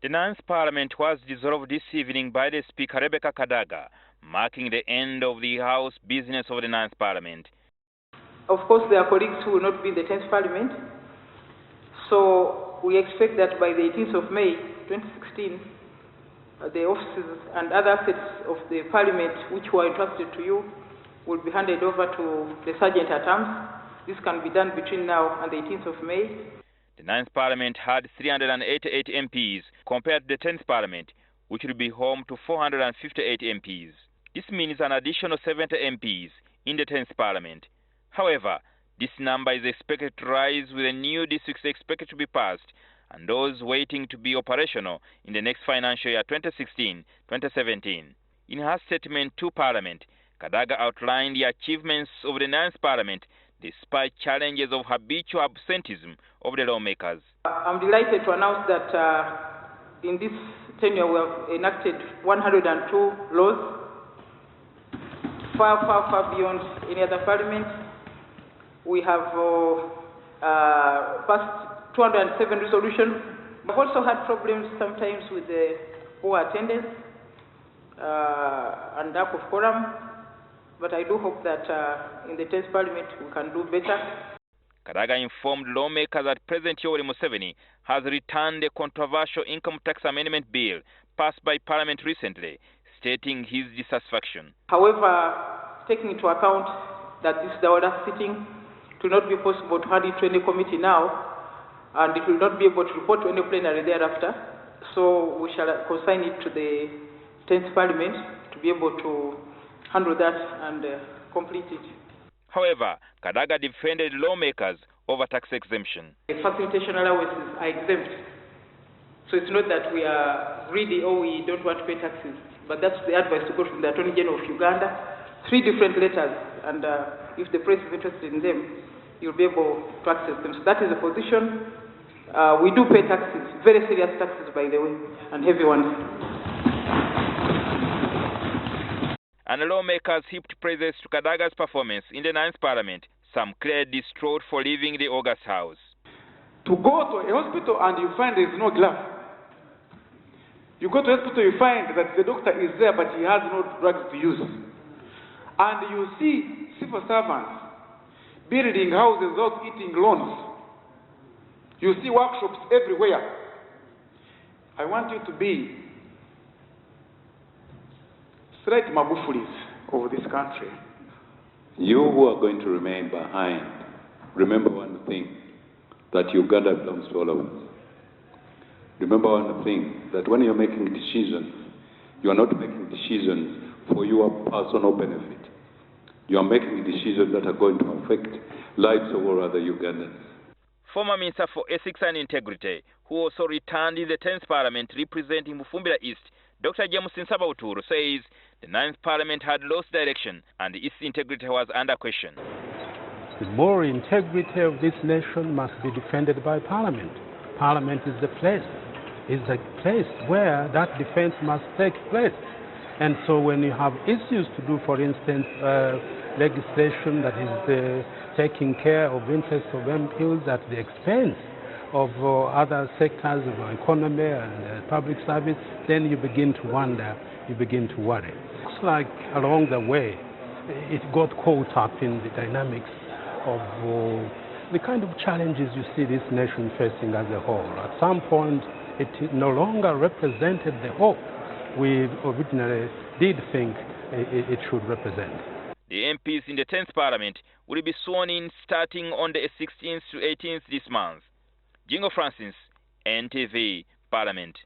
The 9th Parliament was dissolved this evening by the Speaker Rebecca Kadaga, marking the end of the House business of the 9th Parliament. Of course, there are colleagues who will not be in the 10th Parliament, so we expect that by the 18th of May 2016, the offices and other assets of the Parliament which were entrusted to you will be handed over to the Sergeant-at-Arms. This can be done between now and the 18th of May. The 9th Parliament had 388 MPs compared to the 10th Parliament, which will be home to 458 MPs. This means an additional 70 MPs in the 10th Parliament. However, this number is expected to rise with the new districts expected to be passed and those waiting to be operational in the next financial year 2016-2017. In her statement to Parliament, Kadaga outlined the achievements of the 9th Parliament despite challenges of habitual absenteeism of the lawmakers. I'm delighted to announce that in this tenure we have enacted 102 laws, far beyond any other parliament. We have passed 207 resolutions. We've also had problems sometimes with the poor attendance and lack of quorum, but I do hope that in the 10th Parliament we can do better. Kadaga informed lawmakers that President Yoweri Museveni has returned a controversial income tax amendment bill passed by Parliament recently, stating his dissatisfaction. However, taking into account that this is our last sitting, it will not be possible to hand it to any committee now, and it will not be able to report to any plenary thereafter. So we shall consign it to the 10th Parliament to be able to handle that and complete it. However, Kadaga defended lawmakers over tax exemption. The facilitation allowances are exempt. So it's not that we are greedy or we don't want to pay taxes, but that's the advice to go from the Attorney General of Uganda. 3 different letters, and if the press is interested in them, you'll be able to access them. So that is the position. We do pay taxes, very serious taxes, by the way, and heavy ones. And lawmakers heaped praises to Kadaga's performance in the 9th Parliament, some clearly distraught for leaving the August House. To go to a hospital and you find there is no glove. You go to a hospital, you find that the doctor is there, but he has no drugs to use. And you see civil servants building houses without eating loans. You see workshops everywhere. I want you to be slight Magufulis of this country. You who are going to remain behind, remember one thing, that Uganda belongs to all of us. Remember one thing, that when you're making decisions, you are not making decisions for your personal benefit. You are making decisions that are going to affect lives of all other Ugandans. Former Minister for Ethics and Integrity, who also returned in the 10th Parliament representing Mufumbira East, Dr. James Nsabawuturu, says the 9th Parliament had lost direction and its integrity was under question. The moral integrity of this nation must be defended by Parliament. Parliament is the place where that defense must take place. And so when you have issues to do, for instance, legislation that is taking care of interests of MPs at the expense of other sectors of our economy and public service, then you begin to wonder, you begin to worry. It's like along the way, it got caught up in the dynamics of the kind of challenges you see this nation facing as a whole. At some point, it no longer represented the hope we originally did think it should represent. The MPs in the 10th Parliament will be sworn in starting on the 16th to 18th this month. Jingo Francis, NTV, Parliament.